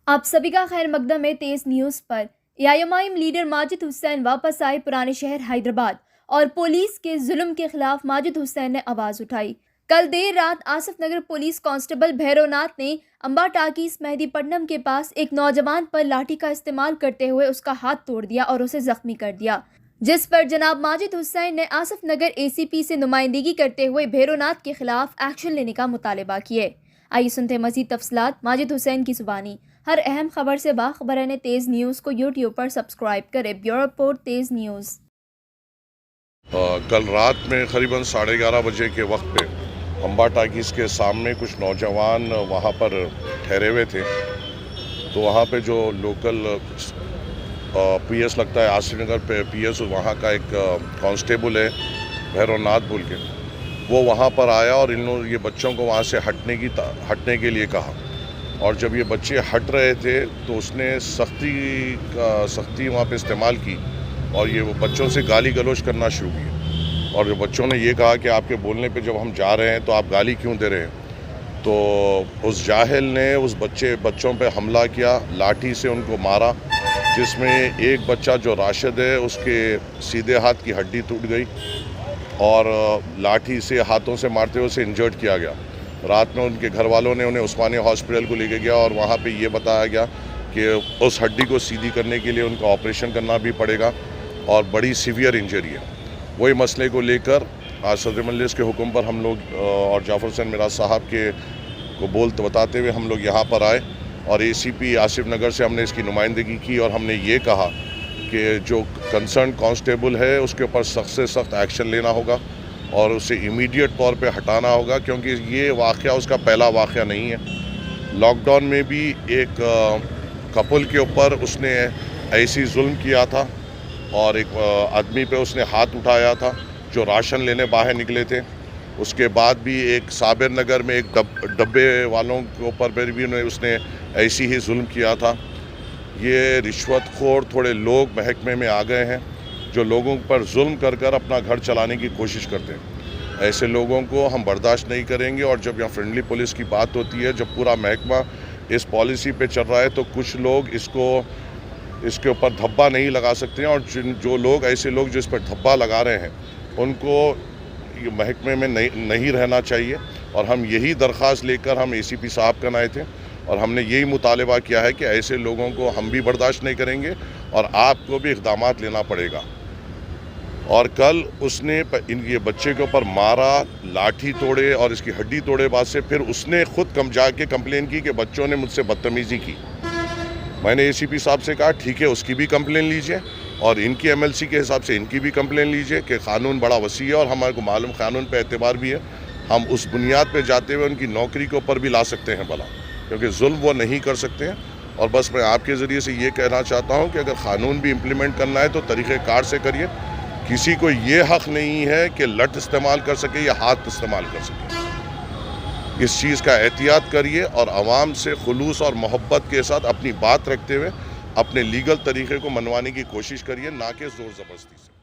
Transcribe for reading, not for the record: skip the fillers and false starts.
आप सभी का खैर मकदम है तेज न्यूज़ पर। एआईएमआईएम लीडर माजिद हुसैन वापस आए पुराने शहर हैदराबाद और पुलिस के जुल्म के खिलाफ माजिद हुसैन ने आवाज़ उठाई। कल देर रात आसिफ नगर पुलिस कांस्टेबल भैरवनाथ ने अंबा टाकीज मेहदीपट्टनम के पास एक नौजवान पर लाठी का इस्तेमाल करते हुए उसका हाथ तोड़ दिया और उसे जख्मी कर दिया, जिस पर जनाब माजिद हुसैन ने आसिफ नगर एसीपी से नुमाइंदगी करते हुए भैरवनाथ के खिलाफ एक्शन लेने का मुतालबा किए। आइए सुनते मज़ीद तफसीलात माजिद हुसैन की ज़ुबानी। हर अहम खबर से बाखबर रहने तेज़ न्यूज़ को यूट्यूब पर सब्सक्राइब करें। ब्यूरो रिपोर्ट तेज़ न्यूज़। कल रात में करीबन 11:30 बजे के वक्त पे अंबा टाकीज़ के सामने कुछ नौजवान वहाँ पर ठहरे हुए थे। तो वहाँ पे जो लोकल पीएस लगता है आसिफ नगर पे पीएस, वहाँ का एक कांस्टेबल है भैरवनाथ बोल के, वो वहाँ पर आया और ये बच्चों को वहाँ से हटने के लिए कहा। और जब ये बच्चे हट रहे थे तो उसने सख्ती वहाँ पे इस्तेमाल की और ये वो बच्चों से गाली गलौज करना शुरू की। और जो बच्चों ने ये कहा कि आपके बोलने पे जब हम जा रहे हैं तो आप गाली क्यों दे रहे हैं। तो उस जाहिल ने उस बच्चों पे हमला किया, लाठी से उनको मारा, जिसमें एक बच्चा जो राशिद है उसके सीधे हाथ की हड्डी टूट गई और लाठी से हाथों से मारते हुए उसे इंजर्ड किया गया। रात में उनके घर वालों ने उन्हें उस्मानिया हॉस्पिटल को लेके गया और वहाँ पे ये बताया गया कि उस हड्डी को सीधी करने के लिए उनको ऑपरेशन करना भी पड़ेगा और बड़ी सीवियर इंजरी है। वही मसले को लेकर आज सदर मजलिस के हुक्म पर हम लोग और जाफर हुसैन मिराज साहब को बताते हुए हम लोग यहाँ पर आए और एसीपी आसिफ नगर से हमने इसकी नुमाइंदगी की और हमने ये कहा कि जो कंसर्न कांस्टेबल है उसके ऊपर सख्त से सख्त एक्शन लेना होगा और उसे इमीडिएट तौर पे हटाना होगा, क्योंकि ये वाक़या उसका पहला वाक़या नहीं है। लॉकडाउन में भी एक कपल के ऊपर उसने ऐसी जुल्म किया था और एक आदमी पे उसने हाथ उठाया था जो राशन लेने बाहर निकले थे। उसके बाद भी एक साबिर नगर में एक डब्बे वालों के ऊपर भी उसने ऐसी ही जुल्म किया था। ये रिश्वतखोर थोड़े लोग महकमे में आ गए हैं जो लोगों पर जुल्म कर कर अपना घर चलाने की कोशिश करते हैं। ऐसे लोगों को हम बर्दाश्त नहीं करेंगे। और जब यहाँ फ्रेंडली पुलिस की बात होती है, जब पूरा महकमा इस पॉलिसी पे चल रहा है तो कुछ लोग इसके ऊपर धब्बा नहीं लगा सकते हैं। और जो लोग ऐसे लोग जो इस पर धब्बा लगा रहे हैं उनको महकमे में नहीं रहना चाहिए। और हम यही दरख्वास्त लेकर हम एसीपी साहब का आए थे और हमने यही मुतालबा किया है कि ऐसे लोगों को हम भी बर्दाश्त नहीं करेंगे और आपको भी इक़दामात लेना पड़ेगा। और कल उसने ये बच्चे के ऊपर मारा, लाठी तोड़े और इसकी हड्डी तोड़े बाद से फिर उसने खुद जाके कंप्लेन की कि बच्चों ने मुझसे बदतमीज़ी की। मैंने एसीपी साहब से कहा ठीक है, उसकी भी कंप्लेन लीजिए और इनकी एमएलसी के हिसाब से इनकी भी कंप्लेन लीजिए कि कानून बड़ा वसी है और हमारे को मालूम कानून पे एतबार भी है। हम उस बुनियाद पे जाते हुए उनकी नौकरी के ऊपर भी ला सकते हैं भला, क्योंकि जुल्म वो नहीं कर सकते हैं। और बस मैं आपके ज़रिए से ये कहना चाहता हूँ कि अगर कानून भी इम्प्लीमेंट करना है तो तरीक़ेकार से करिए। किसी को ये हक़ नहीं है कि लठ इस्तेमाल कर सके या हाथ इस्तेमाल कर सके। इस चीज़ का एहतियात करिए और आवाम से खुलूस और मोहब्बत के साथ अपनी बात रखते हुए अपने लीगल तरीक़े को मनवाने की कोशिश करिए, ना कि ज़ोर ज़बरदस्ती से।